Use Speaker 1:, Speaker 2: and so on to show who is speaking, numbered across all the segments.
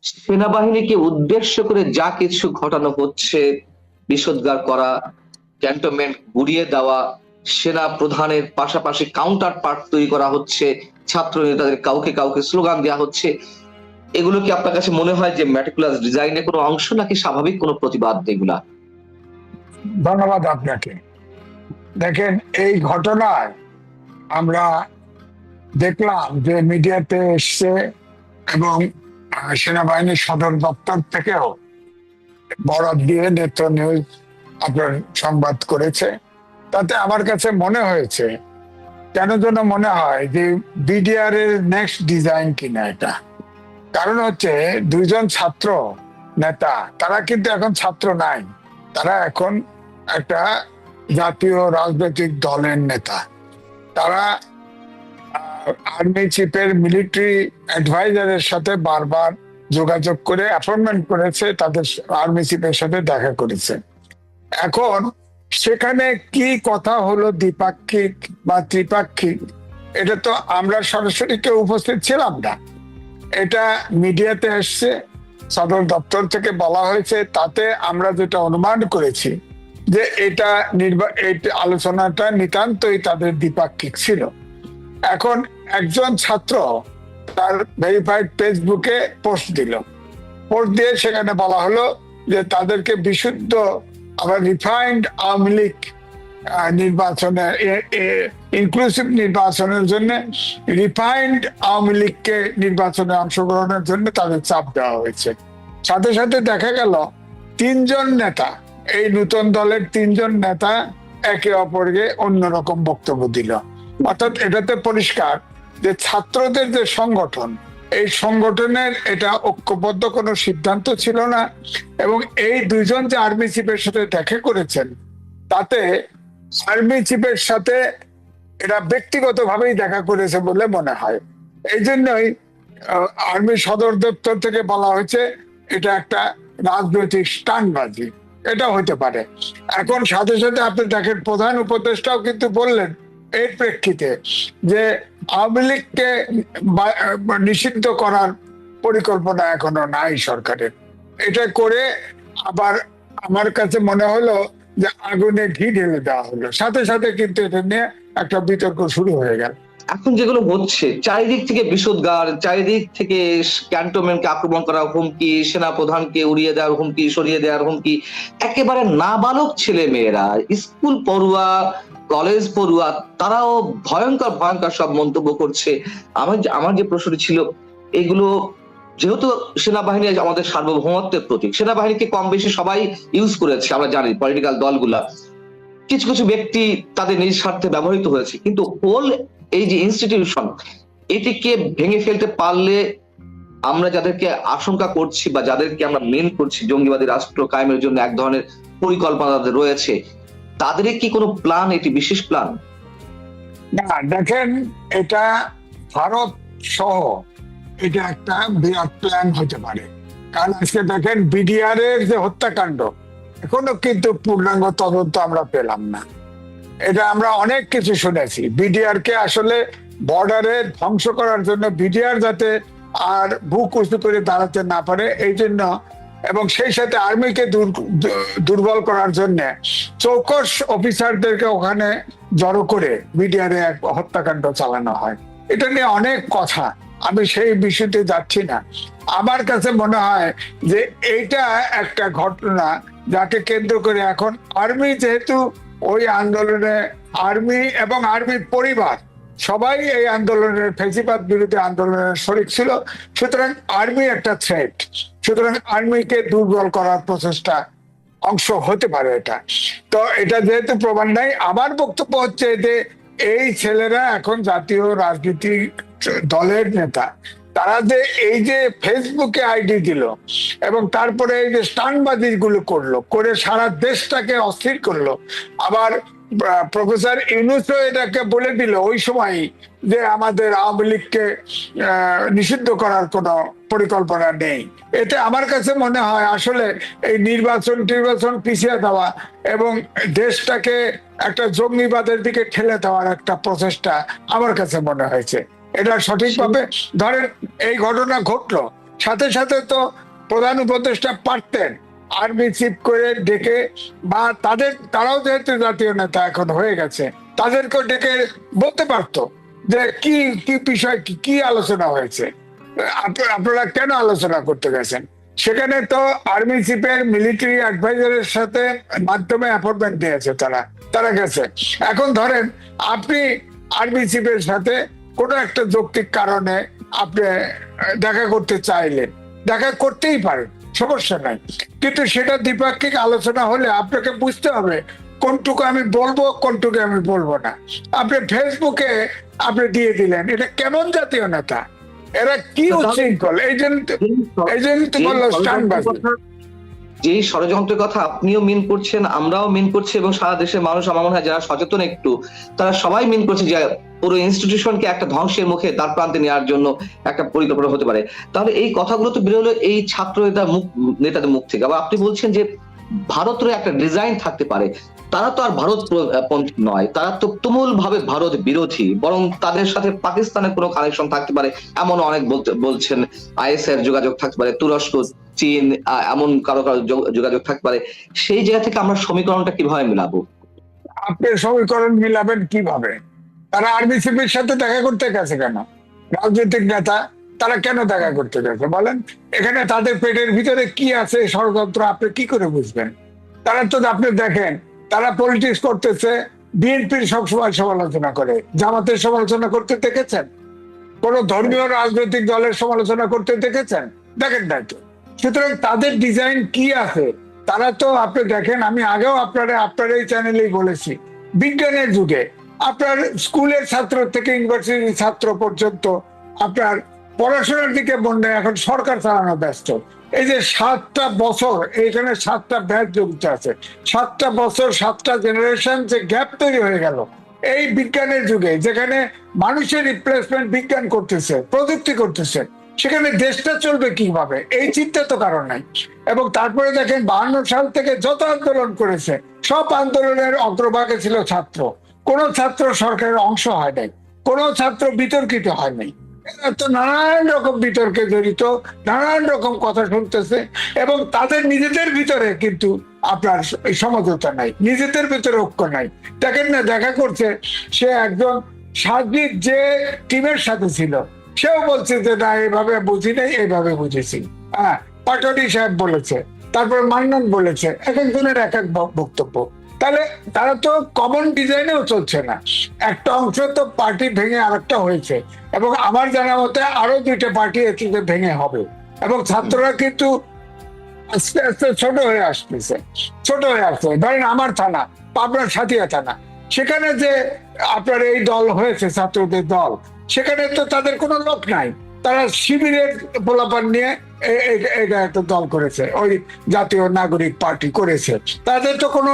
Speaker 1: সেনাবাহিনীকে উদ্দেশ্য করে যা কিছু ঘটানো হচ্ছে, বিষোদ্গার করা, ক্যান্টনমেন্ট গুড়িয়ে দেওয়া, সেনা প্রধানের পাশাপাশি কাউন্টার পার্ট তৈরি করা হচ্ছে, ছাত্র নেতাদের কাউকে কাউকে স্লোগান দেওয়া হচ্ছে, এগুলো কি আপনার কাছে মনে হয় যে ম্যাটিকুলাস ডিজাইনের কোনো অংশ নাকি স্বাভাবিক কোনো প্রতিবাদ এগুলা?
Speaker 2: ধন্যবাদ আপনাকে। দেখেন, এই ঘটনায় আমরা দেখলাম যে মিডিয়াতে এসছে এবং সেনাবাহিনীর সদর দপ্তর থেকেও বরাত দিয়ে নেত্র নিউজ আপনার সংবাদ করেছে। তাতে আমার কাছে মনে হয়েছে, কেন যেন মনে হয় যে বিডিআর এর নেক্সট ডিজাইন কিনা এটা। কারণ হচ্ছে দুইজন ছাত্র নেতা, তারা কিন্তু এখন ছাত্র নাই, তারা এখন একটা জাতীয় রাজনৈতিক দলের নেতা। তারা আর্মি চিফের মিলিটারি অ্যাডভাইজারের সাথে বারবার যোগাযোগ করে অ্যাপয়েন্টমেন্ট করেছে, তাদের আর্মি চিফের সাথে দেখা করেছে। এখন সেখানে কি কথা হলো, দ্বিপাক্ষিক বা ত্রিপাক্ষিক, এটা তো আমরা সরাসরি কেউ উপস্থিত ছিলাম না। এটা মিডিয়াতে এসছে, সদর দপ্তর থেকে বলা হয়েছে। তাতে আমরা যেটা অনুমান করেছি যে এটা এই আলোচনাটা নিতান্তই তাদের দ্বিপাক্ষিক ছিল। এখন একজন ছাত্র তার ভেরিফাইড ফেসবুকে পোস্ট দিল, পোস্ট দিয়ে সেখানে বলা হলো যে তাদেরকে বিশুদ্ধ আবার রিফাইন্ড আওয়ামী লীগ নির্বাচনে, ইনক্লুসিভ নির্বাচনের জন্য রিফাইন্ড আওয়ামী লীগকে নির্বাচনে অংশগ্রহণের জন্য তাদের চাপ দেওয়া হয়েছে। সাথে সাথে দেখা গেল তিনজন নেতা, এই নতুন দলের তিনজন নেতা একে অপরকে অন্যরকম বক্তব্য দিল। অর্থাৎ এটাতে পরিষ্কার যে ছাত্রদের যে সংগঠন, এই সংগঠনের এটা ঐক্যবদ্ধ কোনো সিদ্ধান্ত ছিল না। এবং এই দুইজন যে আর্মি চিফের সাথে দেখা করেছেন, তাতে আর্মি চিফের সাথে এটা ব্যক্তিগতভাবেই দেখা করেছে বলে মনে হয়। এই জন্যই আর্মি সদর দপ্তর থেকে বলা হয়েছে এটা একটা রাজনৈতিক স্টান্টবাজি, এটা হতে পারে। এখন সাথে সাথে আপনি দেখেন প্রধান উপদেষ্টাও কিন্তু বললেন এর প্রেক্ষিতে যে আওয়ামী লীগকে নিষিদ্ধ করার পরিকল্পনা এখনো নাই সরকারের। এটা করে আবার আমার কাছে মনে হলো যে আগুনে ঘি ঢেলে দেওয়া হলো, সাথে সাথে কিন্তু এটা নিয়ে একটা বিতর্ক শুরু হয়ে গেল।
Speaker 1: এখন যেগুলো হচ্ছে চারিদিক থেকে বিষোদ্গার, চারিদিক থেকে ক্যান্টনমেন্টকে আক্রমণ করার হুমকি, সেনা প্রধানকে উড়িয়ে দেওয়ার হুমকি, সরিয়ে দেওয়ার হুমকি, একেবারে নাবালক ছেলে মেয়েরা, স্কুল পড়ুয়া, কলেজ পড়ুয়া, তারাও ভয়ঙ্কর ভয়ঙ্কর সব মন্তব্য করছে। আমার যে প্রশ্নটি ছিল, এগুলো যেহেতু সেনাবাহিনী আমাদের সার্বভৌমত্বের প্রতীক, সেনাবাহিনীকে কম বেশি সবাই ইউজ করেছে, আমরা জানি পলিটিক্যাল দলগুলা, কিছু কিছু ব্যক্তি তাদের নিজ স্বার্থে ব্যবহৃত হয়েছে, কিন্তু হোল এই যে ইনস্টিটিউশন, এটিকে ভেঙে ফেলতে পারলে আমরা যাদেরকে আশঙ্কা করছি বা যাদেরকে আমরা মেন করছি জঙ্গিবাদী রাষ্ট্র কায়েমের জন্য এক ধরনের পরিকল্পনা তাদের রয়েছে, তাদের কি কোনো প্ল্যান, এটি বিশেষ প্ল্যান?
Speaker 2: না, দেখেন, এটা ভারত সহ এটা একটা বিরাট প্ল্যান হতে পারে। কারণ আজকে দেখেন বিডিআর এর যে হত্যাকাণ্ড, এখনো কিন্তু পূর্ণাঙ্গ তদন্ত আমরা পেলাম না। এটা আমরা অনেক কিছু শুনেছি, বিডিআর কে আসলে বর্ডারে ধ্বংস করার জন্য, বিডিআর যাতে আর বুক উঁচু করে দাঁড়াতে না পারে এই জন্য, এবং সেই সাথে আর্মিকে দুর্বল করার জন্য চৌকস অফিসারদেরকে ওখানে জড়ো করে বিডিআর এ এক হত্যাকাণ্ড চালানো হয়। এটা নিয়ে অনেক কথা, আমি সেই বিষয়তে যাচ্ছি না। আমার কাছে মনে হয় যে এইটা একটা ঘটনা যাকে কেন্দ্র করে এখন আর্মি, যেহেতু ওই আন্দোলনে আর্মি এবং আর্মির পরিবার সবাই এই আন্দোলনের, ফেসিবাদ বিরোধী আন্দোলনের শরিক ছিল, সুতরাং আর্মি একটা থ্রেট, সুতরাং আর্মিকে দুর্বল করার প্রচেষ্টা অংশ হতে পারে এটা। তো এটা যেহেতু প্রমাণ নাই, আমার বক্তব্য হচ্ছে যে এই ছেলেরা এখন জাতীয় রাজনীতিক দলের নেতা, তারা যে এই যে ফেসবুকে আইডি দিল এবং তারপরে এই যে স্টান্টবাজি গুলো করলো, করে সারা দেশটাকে অস্থির করলো। আবার প্রফেসর ইউনূসও এটাকে বলে দিল ওই সময় যে আমাদের আওয়ামী লীগকে নিষিদ্ধ করার কোনো পরিকল্পনা নেই। এতে আমার কাছে মনে হয় আসলে এই নির্বাচন পিছিয়ে দেওয়া এবং দেশটাকে একটা জঙ্গিবাদের দিকে ঠেলে দেওয়ার একটা প্রচেষ্টা আমার কাছে মনে হয়েছে। এটা সঠিকভাবে ধরেন এই ঘটনা ঘটলো, সাথে সাথে তো প্রধান উপদেষ্টা পারতেন আর্মি চিফ করে ডেকে, বা তারাও যেহেতু জাতীয় নেতা এখন হয়ে গেছে, তাদেরকেও ডেকে বলতে পারতো যে কি কি বিষয়, কি আলোচনা হয়েছে, আপনারা কেন আলোচনা করতে গেছেন। সেখানে তো আর্মি চিফের মিলিটারি অ্যাডভাইজারের সাথে মাধ্যমে অ্যাপয়েন্টমেন্ট দিয়েছে, তারা গেছে। এখন ধরেন আপনি আর্মি চিফের সাথে কোনো একটা যৌক্তিক কারণে আপনি দেখা করতে চাইলেন, দেখা করতেই পারেন, সমস্যা নাই, কিন্তু সেটা দ্বিপাক্ষিক আলোচনা হলে আপনাকে বুঝতে হবে কোনটুকু আমি বলবো, কোনটুকু আমি বলবো না। আপনি ফেসবুকে আপনি দিয়ে দিলেন, এটা কেমন জাতীয় নেতা? এরা কি উচ্ছৃঙ্খল! এই জন্য তো বললো স্টানবাজি।
Speaker 1: যে ষড়যন্ত্রের কথা আপনিও মিন করছেন, আমরাও মিন করছি, এবং সারা দেশের মানুষ আমার মনে হয় যারা সচেতন একটু, তারা সবাই মিন করছে যে পুরো ইনস্টিটিউশনকে একটা ধ্বংসের মুখে দ্বার প্রান্তে নেওয়ার জন্য একটা পরিকল্পনা হতে পারে। তাহলে এই কথাগুলো তো বেরোলো এই ছাত্র নেতাদের মুখ থেকে। আবার আপনি বলছেন যে ভারতের একটা ডিজাইন থাকতে পারে, তারা তো আর ভারত পন্থী নয়, তারা তো তুমুল ভাবে ভারত বিরোধী, বরং তাদের সাথে পাকিস্তানের কোনো কানেকশন থাকতে পারে এমন অনেক বলছেন। আইএস এর যোগাযোগ থাকতে পারে, তুরস্ক, চীন, এমন কারো কারো যোগাযোগ থাকতে পারে। সেই জায়গা থেকে আমরা সমীকরণটা কিভাবে মিলাবো?
Speaker 2: আপনি সমীকরণ মিলাবেন কিভাবে? তারা আর্মি চিফের সাথে দেখা করতে গেছে কেন? রাজনৈতিক নেতা, তারা কেন দেখা করতে গেছে বলেন? এখানে তাদের পেটের ভিতরে কি আছে ষড়যন্ত্র আপনি কি করে বুঝবেন? তারা তো, আপনি দেখেন, তারা পলিটিক্স করতেছে, বিএনপির সবসময় সমালোচনা করে, জামাতের সমালোচনা করতে দেখেছেন? কোন ধর্মীয় রাজনৈতিক দলের সমালোচনা করতে দেখেছেন? দেখেন নাই তো। সুতরাং তাদের ডিজাইন কি আছে? তারা তো, আপনি দেখেন, আমি আগেও আপনার এই চ্যানেলেই বলেছি, বিজ্ঞানের যুগে আপনার স্কুলের ছাত্র থেকে ইউনিভার্সিটির ছাত্র পর্যন্ত আপনার পড়াশোনার দিকে মন নেই, এখন সরকার চালানো ব্যস্ত। এই যে 7টা বছর এখানে 7টা ব্যাচ জড়িত আছে, 7টা বছর 7টা জেনারেশন যে গ্যাপ তৈরি হয়ে গেল এই বিজ্ঞানের যুগে, যেখানে মানুষের রিপ্লেসমেন্ট বিজ্ঞান করতেছে, প্রযুক্তি করতেছে, সেখানে দেশটা চলবে কিভাবে এই চিন্তা তো কারণ নাই। এবং তারপরে দেখেন 52 সাল থেকে যত আন্দোলন করেছে সব আন্দোলনের অগ্রভাগে ছিল ছাত্র। কোন ছাত্র সরকারের অংশ হয় নাই, কোন ছাত্র বিতর্কিত হয় নাই। এরা তো নানান রকম বিতর্কে জড়িত, নানান রকম কথা শুনতেছে, এবং তাদের নিজেদের ভিতরে কিন্তু আপনার সমঝোতা নাই, নিজেদের ভিতরে ঐক্য নাই। দেখেন না, দেখা করছে সে একজন সার্বিক যে টিমের সাথে ছিল, সেও বলছে যে না, এইভাবে বুঝি নাই, এইভাবে বুঝেছি। হ্যাঁ, পাটোয়ারি সাহেব বলেছে, তারপর মান্নান বলেছে, এক একজনের এক এক বক্তব্য। তাহলে তারা তো কমন ডিজাইনেও চলছে না। একটা অংশ তো পার্টি ভেঙে আরেকটা হয়েছে, এবং আমার জানা মতে আরো 2টা পার্টি এতে ভেঙে হবে, এবং ছাত্ররা কিন্তু আস্তে আস্তে ছোট হয়ে আসতেছে, ছোট হয়ে আসছে। ধরেন আমার থানা, পাবনার সাথিয়া থানা, সেখানে যে আপনার এই দল হয়েছে, ছাত্রদের দল, সেখানে তো তাদের কোনো লোক নাই, তারা শিবিরের পোলাপান নিয়ে এটা একটা দল করেছে, ওই জাতীয় নাগরিক পার্টি করেছে। তাদের তো কোনো,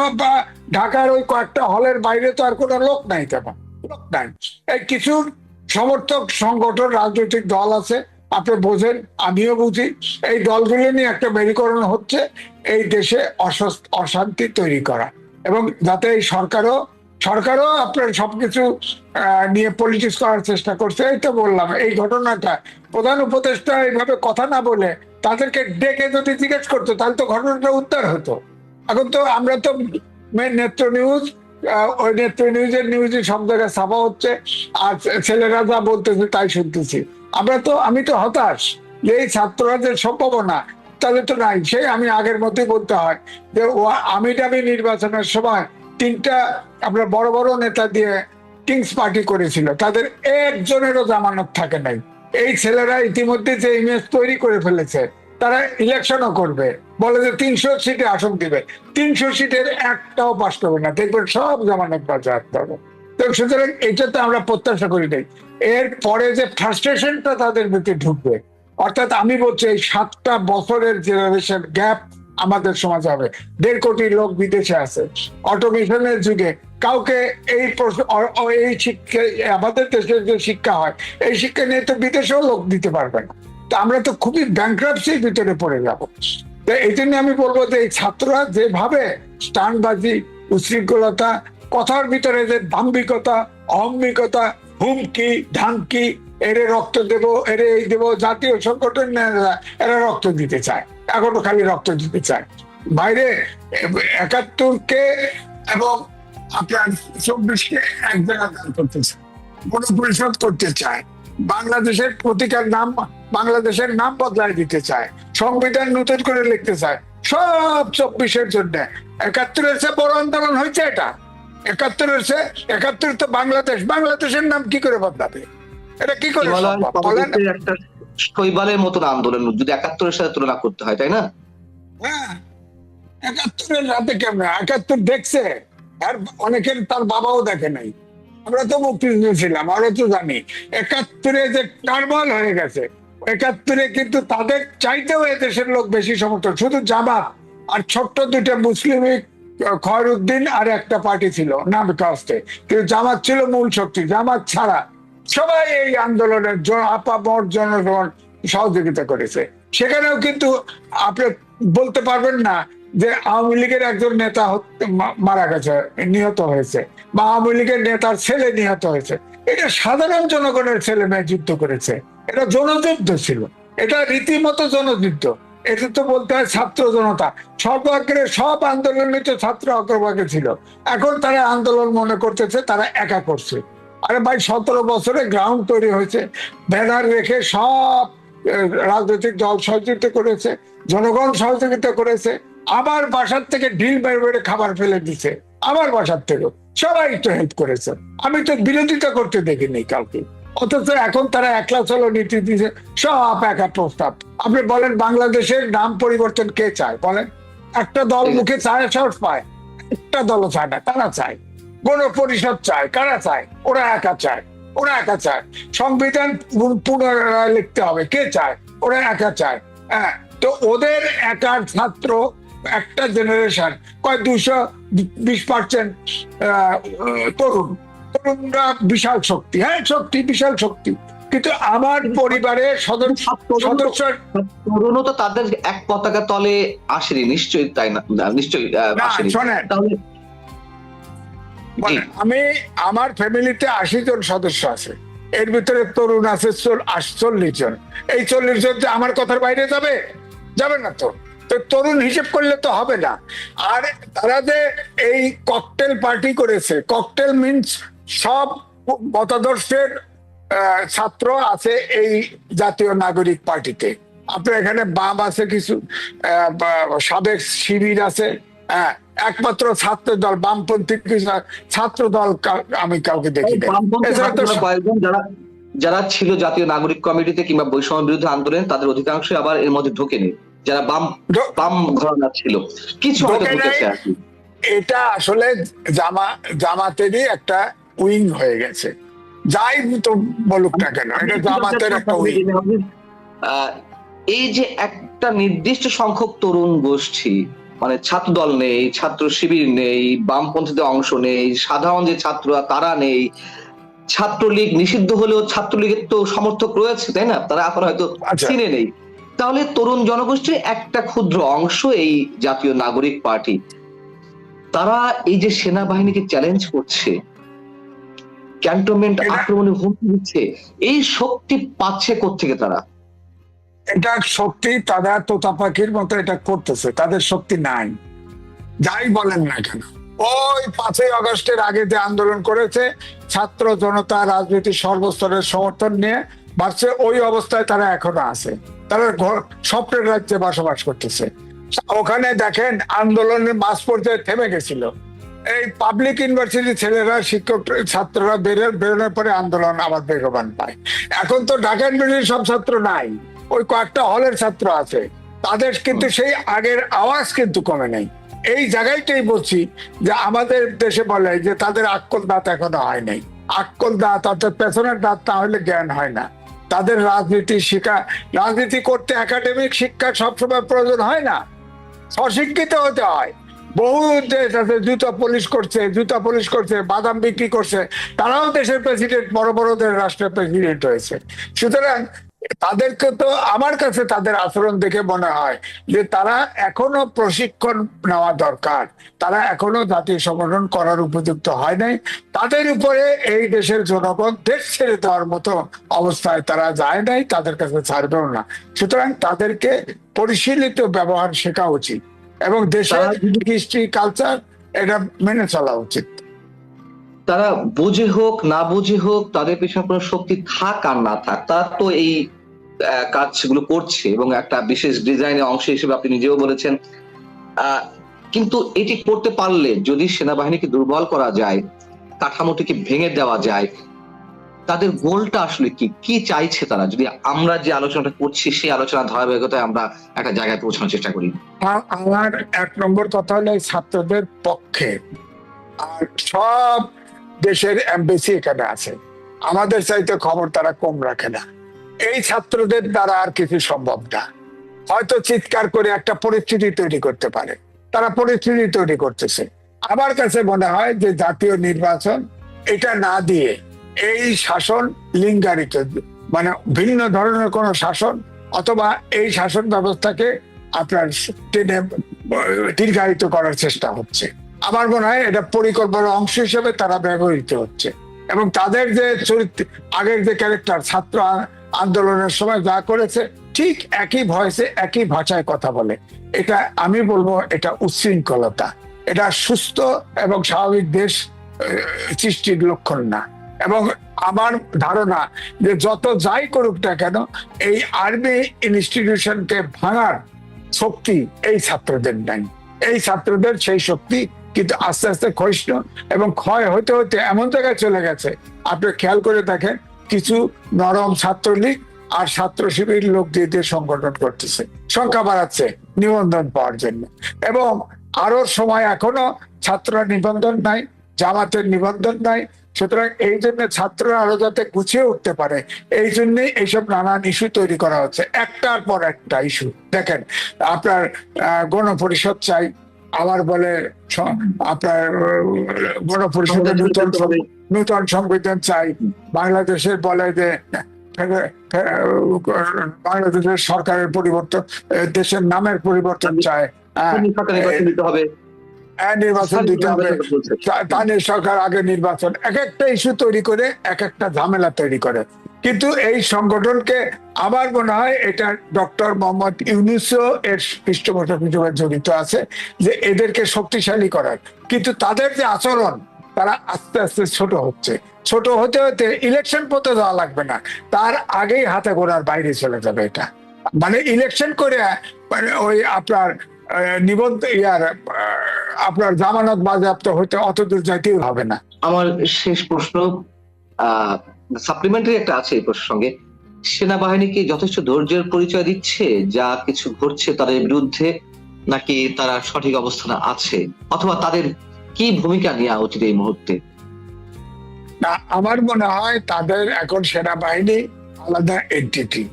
Speaker 2: ঢাকার ওই কয়েকটা হলের বাইরে তো আর কোনো লোক নাই, তেমন লোক নাই। এই কিছু সমর্থক সংগঠন, রাজনৈতিক দল আছে, আপনি বোঝেন, আমিও বুঝি, এই দলগুলো নিয়ে একটা মেরুকরণ হচ্ছে এই দেশে অশান্তি তৈরি করা, এবং যাতে এই সরকারও আপনার সবকিছু নিয়ে পলিটিক্স করার চেষ্টা করছে। এই তো বললাম, এই ঘটনাটা প্রধান উপদেষ্টা এইভাবে কথা না বলে তাদেরকে ডেকে যদি জিজ্ঞেস করতো, তাহলে তো ঘটনাটা উদ্ধার হতো। এখন তো আমরা তো নেত্র নিউজ, ওই নেত্র নিউজে সব জায়গায় ছাপা হচ্ছে, আর ছেলেরা যা বলতেছে তাই শুনতেছি। আমি তো হতাশ যে এই ছাত্ররা যে সম্ভাবনা তাদের তো নাই। সেই আমি আগের মধ্যে বলতে হয় যে আমি নির্বাচনের সময় 3টা আপনার বড় বড় নেতা দিয়ে কিংস পার্টি করেছিল, তাদের একজনেরও জামানত থাকে নাই। এই ছেলেরা ইতিমধ্যে যে ইমেজ তৈরি করে ফেলেছে, তারা ইলেকশনও করবে, বলে যে 300 সিটে আসন দিবে, 300 সিটের একটাও পাস করবে না, দেখবেন সব জামানত বাজেয়াপ্ত হবে। তো সুতরাং এটা তো আমরা প্রত্যাশা করি নাই। এর পরে যে ফ্রাস্ট্রেশনটা তাদের ভিতরে ঢুকবে, অর্থাৎ আমি বলছি এই 7টা বছরের জেনারেশন গ্যাপ আমাদের সমাজে হবে। 1.5 কোটি লোক বিদেশে আছে, অটোমেশনের যুগে কাউকে এই শিক্ষা, আমাদের দেশে যে শিক্ষা হয় এই শিক্ষা নিয়ে তো বিদেশেও লোক দিতে পারবে না। তো আমরা তো খুবই ব্যাংক্রাপসির ভিতরে পড়ে যাবো। তো এই জন্য আমি বলবো যে এই ছাত্ররা যেভাবে স্টানবাজি, উশৃঙ্খলতা, কথার ভিতরে যে দাম্ভিকতা, অহম্মিকতা, হুমকি ধামকি, এরে রক্ত দেব, এরে এই দেব, জাতীয় সংগঠন এরা রক্ত দিতে চায়, এখনো খালি রক্ত দিতে চায়। বাইরে 71-কে এবং আপনার 24-কে এক জায়গায় দান করতে চায়, পরিশোধ করতে চায়, বাংলাদেশের প্রতিকার নাম, বাংলাদেশের নাম বদলায় দিতে চায়, সংবিধান নতুন করে লিখতে চায়, সব 24-এর জন্য। 71-এর চেয়ে বড় আন্দোলন হয়েছে এটা। 71 তো বাংলাদেশ, বাংলাদেশের নাম কি করে বদলাবে? এটা কি করে সম্ভব বলেন?
Speaker 1: একটা শৈবালের মতন আন্দোলন যদি 71-এর সাথে তুলনা করতে হয়, তাই না?
Speaker 2: হ্যাঁ, 71-এর রাতে কেমন 71 দেখছে, আর অনেকের তার বাবাও দেখে নাই। আমরা তো মুক্তিযুদ্ধ ছিলাম, আমরা তো জানি 71-এ যে টার্মল হয়ে গেছে। 71-এ কিন্তু তাদের চাইতেও এদেশের লোক বেশি সমর্থন, শুধু জামাত আর ছোট্ট দুইটা মুসলিম খয়রুদ্দিন আর একটা পার্টি ছিল নাম কাস্তে, কিন্তু জামাত ছিল মূল শক্তি। জামাত ছাড়া সবাই এই আন্দোলনের আপামর জনগণ সহযোগিতা করেছে। সেখানেও কিন্তু আপনি বলতে পারবেন না যে আওয়ামী লীগের একজন নেতা মারা গেছে, নিহত হয়েছে, বা আওয়ামী লীগের নেতার ছেলে নিহত হয়েছে। এটা সাধারণ জনগণের ছেলে মেয়ে যুদ্ধ করেছে, এটা জনযুদ্ধ ছিল, এটা রীতিমতো জনযুদ্ধ। এটা তো বলতে হয় ছাত্র জনতা সর্বাগ্রে, সব আন্দোলনে তো ছাত্র অগ্রভাগে ছিল। এখন তারা আন্দোলন মনে করতেছে তারা একা করছে। আরে ভাই, 17 বছরে গ্রাউন্ড তৈরি হয়েছে, ব্যানার রেখে সব রাজনৈতিক দল সহযোগিতা করেছে, জনগণ সহযোগিতা করেছে, আবার বাসার থেকে ঢিল বের বেড়ে খাবার ফেলে দিছে, আবার বাসার থেকে সবাই তো হেল্প করেছে। আমি তো বিরোধিতা করতে দেখিনি কাউকে। অথচ এখন তারা একলা চলো নীতি দিয়েছে, সব একা প্রস্তাব। আপনি বলেন বাংলাদেশের নাম পরিবর্তন কে চায় বলেন? একটা দল মুখে চায়, সাহস পায়, একটা দলও চায় না, তারা চায়। গণপরিষদ চায়, কারা চায়? ওরা একা চায়, ওরা একা চায়। সংবিধান পুনরায় লিখতে হবে, কে চায়? ওরা একা চায়। হ্যাঁ, তো ওদের একার ছাত্র একটা জেনারেশন, 220% তরুণ, তরুণরা বিশাল শক্তি। হ্যাঁ, শক্তি, বিশাল শক্তি। কিন্তু আমার পরিবারের সদস্য
Speaker 1: তরুণও তো তাদের এক পতাকা তলে আসেনি নিশ্চয়ই, তাই না? নিশ্চয়ই আসেনি।
Speaker 2: শোনেন,
Speaker 1: তাহলে
Speaker 2: আমি আমার ফ্যামিলিতে 80 জন সদস্য আছে, এর ভিতরে তরুণ আছে 40 জন। এই 40 জন যে আমার কথার বাইরে যাবে? যাবে না তো। তরুণ হিসেব করলে তো হবে না। আর তারা যে এই ককটেল পার্টি করেছে, ককটেল মিন্স সব মতাদর্শের ছাত্র আছে এই জাতীয় নাগরিক পার্টিতে। আপনার এখানে বাম আছে, কিছু সাবেক শিবির আছে, হ্যাঁ, একমাত্র ছাত্র দল, বামপন্থী ছাত্র দল আমি কাউকে দেখি না।
Speaker 1: কয়েকজন যারা ছিল জাতীয় নাগরিক কমিটিতে কিংবা বৈষম্য বিরুদ্ধে আন্দোলন, তাদের অধিকাংশ আবার এর মধ্যে ঢোকেনি, যারা বাম ঘরানা ছিল, কিছু
Speaker 2: এটা আসলে জামাতেরই একটা উইং হয়ে গেছে। যাই তো বলুক না কেন, এটা জামাতের একটা উইং।
Speaker 1: এই যে একটা নির্দিষ্ট সংখ্যক তরুণ গোষ্ঠী, মানে ছাত্র দল নেই, ছাত্র শিবির নেই, বামপন্থীদের অংশ নেই, সাধারণ যে ছাত্ররা তারা নেই, ছাত্রলীগ নিষিদ্ধ হলেও ছাত্রলীগের তো সমর্থক রয়েছে, তাই না? তারা এখন হয়তো চিনে নেই। তাহলে তরুণ জনগোষ্ঠীর একটা ক্ষুদ্র অংশ এই জাতীয় নাগরিক পার্টি, তারা এই যে সেনাবাহিনীকে চ্যালেঞ্জ করছে, ক্যান্টনমেন্ট আক্রমণে হুমকি দিচ্ছে, এই শক্তি পাচ্ছে কোত্থেকে তারা?
Speaker 2: এটা শক্তি তারা তোতা পাখির মতো এটা করতেছে, তাদের শক্তি নাই। যাই বলেন না কেন, ওই 5ই আগস্টের আগে যে আন্দোলন করেছে, ছাত্র জনতা রাজনীতির সর্বস্তরের সমর্থন নিয়ে বাড়ছে, ওই অবস্থায় তারা এখনো আছে। তারা স্বপ্নের রাজ্যে বসবাস করতেছে। ওখানে দেখেন আন্দোলনের মাঝ পর্যায়ে থেমে গেছিল। এই পাবলিক ইউনিভার্সিটি ছেলেরা, শিক্ষক, ছাত্ররা বেরোনোর পরে আন্দোলন আবার বেগবান পায়। এখন তো ঢাকা ইউনিভার্সিটির সব ছাত্র নাই, ওই কয়েকটা হলের ছাত্র আছে, তাদের কিন্তু সেই আগের আওয়াজ কিন্তু কমে নাই। এই জায়গাটাই বলছি যে আমাদের দেশে বলে যে তাদের আক্কল দাঁত এখনো হয় নাই। আক্কল দাঁত অর্থাৎ পেছনের দাঁত না হলে জ্ঞান হয় না। তাদের রাজনীতি করতে একাডেমিক শিক্ষা সবসময় প্রয়োজন হয় না, অশিক্ষিত হতে হয়। বহু দেশ আছে জুতা পলিশ করছে, বাদাম বিক্রি করছে, তারাও দেশের প্রেসিডেন্ট, বড় বড় রাষ্ট্রের প্রেসিডেন্ট হয়েছে। সুতরাং তাদেরকে তো আমার কাছে তাদের আচরণ দেখে মনে হয় যে তারা এখনো প্রশিক্ষণ নেওয়া দরকার, তারা এখনো জাতীয় সংগঠন করার উপযুক্ত হয় নাই। তাদের উপরে এই দেশের জনগণ দেশ ছেড়ে দেওয়ার মতো অবস্থায় তারা যায় নাই, তাদের কাছে ছাড়বেও না। সুতরাং তাদেরকে পরিশীলিত ব্যবহার শেখা উচিত এবং দেশের হিস্ট্রি কালচার এটা মেনে চলা উচিত।
Speaker 1: তারা বুঝে হোক না বুঝে হোক, তাদের পেছনে কোনো শক্তি থাক আর না থাক, তারা তো এই কাজগুলো করছে এবং একটা বিশেষ ডিজাইনের অংশ হিসেবে আপনি নিজেও বলেছেন। কিন্তু এটি করতে পারলে, যদি সেনাবাহিনীকে দুর্বল করা যায়, কাঠামোটিকে ভেঙে দেওয়া যায়, তাদের গোলটা আসলে কি কি চাইছে তারা? যদি আমরা যে আলোচনাটা করছি সেই আলোচনা ধারাবাহিকতায় আমরা একটা জায়গায় পৌঁছানোর চেষ্টা করি।
Speaker 2: আমার এক নম্বর কথা হলো ছাত্রদের পক্ষে। আর সব দেশের এমবেসি এখানে আছে, আমাদের চাইতে খবর তারা কম রাখে না। এই ছাত্রদের দ্বারা আর কিছু সম্ভব না। হয়তো চিৎকার করে একটা পরিস্থিতি তৈরি করতে পারে, তারা পরিস্থিতি তৈরি করতেছে। আমার কাছে মনে হয় যে জাতীয় নির্বাচন এটা না দিয়ে এই শাসন লিঙ্গারিত, মানে ভিন্ন ধরনের কোন শাসন অথবা এই শাসন ব্যবস্থাকে আপনার টেনে দীর্ঘায়িত করার চেষ্টা হচ্ছে। আমার মনে হয় এটা পরিকল্পনার অংশ হিসেবে তারা ব্যবহৃত হচ্ছে এবং তাদের যে চরিত্র, আগের যে ক্যারেক্টার ছাত্র আন্দোলনের সময় যা করেছে ঠিক একই ভয়েসে একই ভাষায় কথা বলে, এটা আমি বলবো এটা উচ্ছৃঙ্খলতা, এটা সুস্থ এবং স্বাভাবিক দেশ সৃষ্টির লক্ষণ না। এবং আমার ধারণা যে যত যাই করুক না কেন, এই আর্মি ইনস্টিটিউশনকে ভাঙার শক্তি এই ছাত্রদের নাই। এই ছাত্রদের সেই শক্তি কিন্তু আস্তে আস্তে ক্ষয়িষ্ণু এবং ক্ষয় হতে হতে এমন জায়গায় চলে গেছে, আপনি খেয়াল করে দেখেন কিছু নরম ছাত্রলীগ আর ছাত্র শিবির লোক দিয়ে সংগঠন করতেছে, সংখ্যা বাড়াচ্ছে নিবন্ধন পাওয়ার জন্য। এবং আরো সময় এখনো ছাত্ররা নিবন্ধন নাই, জামাতের নিবন্ধন নাই। সুতরাং এই জন্য ছাত্ররা আরো যাতে গুছিয়ে উঠতে পারে, এই জন্যই এইসব নানান ইস্যু তৈরি করা হচ্ছে, একটার পর একটা ইস্যু। দেখেন আপনার গণপরিষদ চাই, আবার বলে আপনার গণপরিষদের নূতন সংবিধান চাই, বাংলাদেশের বলে যে বাংলাদেশের সরকারের পরিবর্তন, দেশের নামের পরিবর্তন চায়, নির্বাচন দিতে হবে, স্থানীয় সরকার আগে নির্বাচন, এক একটা ইস্যু তৈরি করে এক একটা ঝামেলা তৈরি করে। কিন্তু এই সংগঠনকে আমার মনে হয় এটা ডক্টর মোহাম্মদ ইউনূসও এর পৃষ্ঠপোষক হিসেবে জড়িত আছে, যে এদেরকে শক্তিশালী করার। কিন্তু তাদের যে আচরণ, তারা আস্তে আস্তে ছোট হচ্ছে, ছোট হতে হতে ইলেকশন পথে যাওয়া লাগবে না, তার আগেই হাতে গোনার বাইরে চলে যাবে। এটা মানে ইলেকশন করে মানে ওই আপনার আপনার জামানত বাজেয়াপ্ত হইতে অত দূর যাইতেই হবে না।
Speaker 1: আমার শেষ প্রশ্ন সাপ্লিমেন্টারি একটা আছে এই প্রসঙ্গে, সেনাবাহিনী কি যথেষ্ট ধৈর্যের পরিচয় দিচ্ছে যা কিছু ঘটছে তাদের বিরুদ্ধে, নাকি তারা সঠিক অবস্থানে আছে, অথবা তাদের কি ভূমিকা নেওয়া উচিত এই মুহূর্তে?
Speaker 2: না, আমার মনে হয় তাদের এখন সেনাবাহিনী আলাদা এন্টিটি,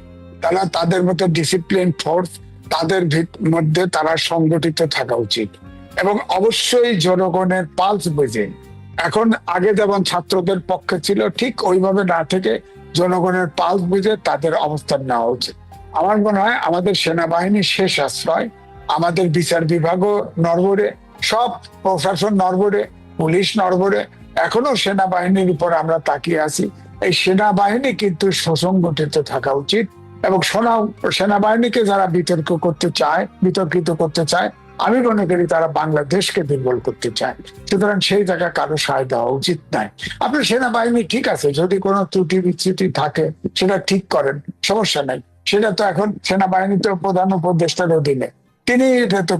Speaker 2: তারা তাদের মতো ডিসিপ্লিন ফোর্স, তাদের মধ্যে তারা সংগঠিত থাকা উচিত এবং অবশ্যই জনগণের পালস বুঝে, এখন আগে যেমন ছাত্রদের পক্ষে ছিল ঠিক ওইভাবে না থেকে জনগণের পালস বুঝে তাদের অবস্থান নেওয়া উচিত। আমার মনে হয় আমাদের সেনাবাহিনী শেষ আশ্রয়, আমাদের বিচার বিভাগও নড়বড়ে, সব প্রশাসন নড়বড়ে, পুলিশ নড়বড়ে, এখনো সেনাবাহিনীর উপর আমরা তাকিয়ে আছি। এই সেনাবাহিনী কিন্তু সুসংগঠিত থাকা উচিত এবং সেনাবাহিনীকে যারা বিতর্কিত করতে চায়, আমি মনে করি তারা বাংলাদেশকে দুর্বল করতে চায়। সুতরাং সেই জায়গায় কারো সায় দেওয়া উচিত নাই। আপনার সেনাবাহিনী ঠিক আছে, যদি কোনো ত্রুটি বিচ্যুতি থাকে সেটা ঠিক করেন, সমস্যা নাই। সেটা তো এখন সেনাবাহিনী তো প্রধান উপদেষ্টার অধীনে, তিনি এটা তো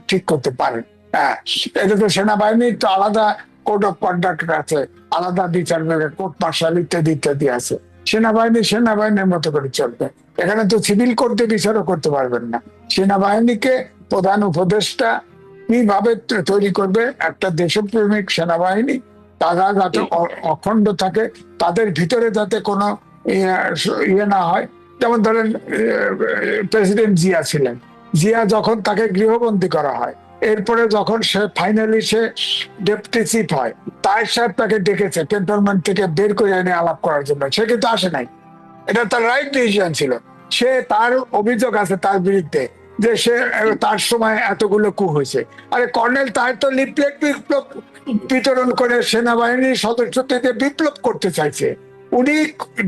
Speaker 2: ঠিক করতে পারেন। হ্যাঁ, এটা তো সেনাবাহিনীর তো আলাদা কোড অফ কন্ডাক্ট আছে, আলাদা বিচার বিভাগ, কোর্ট মার্শাল ইত্যাদি আছে। সেনাবাহিনী সেনাবাহিনীর মতো করে চলবে, এখানে তো সিভিল কোর্টে বিচারও করতে পারবেন না। সেনাবাহিনীকে প্রধান উপদেষ্টা কিভাবে তৈরি করবে একটা দেশপ্রেমিক সেনাবাহিনী, তারা যাতে অখণ্ড থাকে, তাদের ভিতরে যাতে কোনো ইয়ে না হয়। যেমন ধরেন প্রেসিডেন্ট জিয়া ছিলেন, জিয়া যখন তাকে গৃহবন্দী করা হয়, এরপরে যখন সে ফাইনালি ডেপুটি চিফ হয়, তার সাহেব তাকে ডেকেছে ক্যান্টনমেন্ট থেকে বের করে এনে আলাপ করার জন্য, সে কিন্তু আসে নাই। এটা তার রাইট ডিসিশন ছিল। সে তার অভিযোগ আছে তার বিরুদ্ধে যে সে তার সময় এতগুলো কু হয়েছে। আরে কর্নেল তার তো লিফলেট বিপ্লব বিতরণ করে সেনাবাহিনীর সদস্যদের বিপ্লব করতে চাইছে। উনি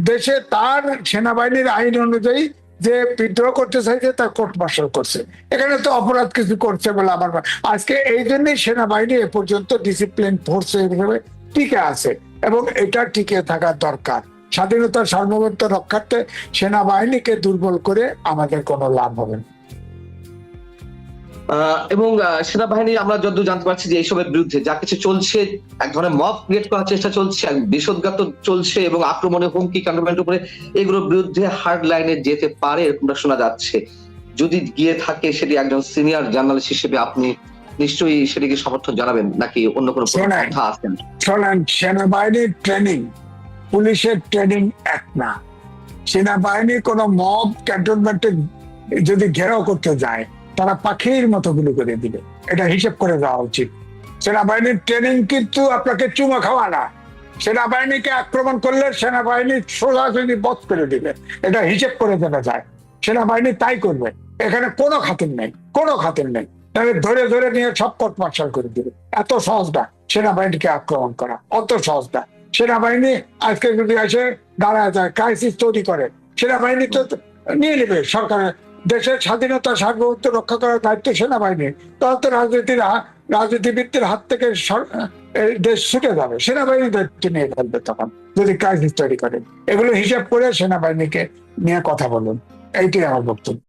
Speaker 2: দেশে তার সেনাবাহিনীর আইন অনুযায়ী যে বিদ্রোহ করতে চাইছে তা কোর্ট মার্শাল করছে। এখানে তো অপরাধ কিছু করছে বলে আমার আজকে এই জন্যই সেনাবাহিনী এ পর্যন্ত ডিসিপ্লিন ফোর্স হিসেবে টিকে আছে এবং এটা টিকে থাকার দরকার। স্বাধীনতার সার্বভৌমত্ব রক্ষার্থে সেনাবাহিনীকে দুর্বল করে আমাদের কোনো লাভ হবে না।
Speaker 1: এবং সেনাবাহিনী আমরা যতদূর জানতে পারছি যে এইসবের বিরুদ্ধে যা কিছু চলছে, এক ধরনের মব ক্রিয়েট করার চেষ্টা চলছে, এক বিষোদ্গার চলছে এবং আক্রমণের হুমকি ক্যান্টনমেন্টের উপরে, এগুলোর বিরুদ্ধে হার্ড লাইনে যেতে পারে এরকমটা শোনা যাচ্ছে। যদি গিয়ে থাকে সেটি একজন সিনিয়র জার্নালিস্ট হিসেবে আপনি নিশ্চয়ই সেটিকে সমর্থন জানাবেন, নাকি অন্য কোনো কথা আছেন?
Speaker 2: শোনেন, সেনাবাহিনীর ট্রেনিং পুলিশের ট্রেনিং এক না। সেনাবাহিনী কোন মব ক্যান্টনমেন্টে যদি ঘেরাও করতে যায় তারা পাখির মতো গুলি করে দিবে, এটা হিসেব করে দেওয়া উচিত। সেনাবাহিনীর ট্রেনিং কিন্তু আপনাকে চুমা খাওয়া না। সেনাবাহিনীকে আক্রমণ করলে সেনাবাহিনী সোজাসুজি বধ করে দিবে, এটা হিসেব করে দেওয়া যায়। সেনাবাহিনী তাই করবে, এখানে কোনো খাতির নেই, কোনো খাতির নেই। তাহলে ধরে ধরে নিয়ে সব কোর্ট মার্শাল করে দিবে। এত সহজ না সেনাবাহিনীকে আক্রমণ করা, অত সহজ না। সেনাবাহিনী আজকে যদি এসে দাঁড়ায় যায়, ক্রাইসিস তৈরি করে, সেনাবাহিনী তো নিয়ে নেবে সরকারের। দেশের স্বাধীনতা সার্বভৌমত্ব রক্ষা করার দায়িত্ব সেনাবাহিনী। তখন তো রাজনীতিবিদদের হাত থেকে দেশ ছুটে যাবে, সেনাবাহিনী দায়িত্ব নিয়ে ফেলবে তখন যদি ক্রাইসিস তৈরি করে। এগুলো হিসাব করে সেনাবাহিনীকে নিয়ে কথা বলুন, এইটাই আমার বক্তব্য।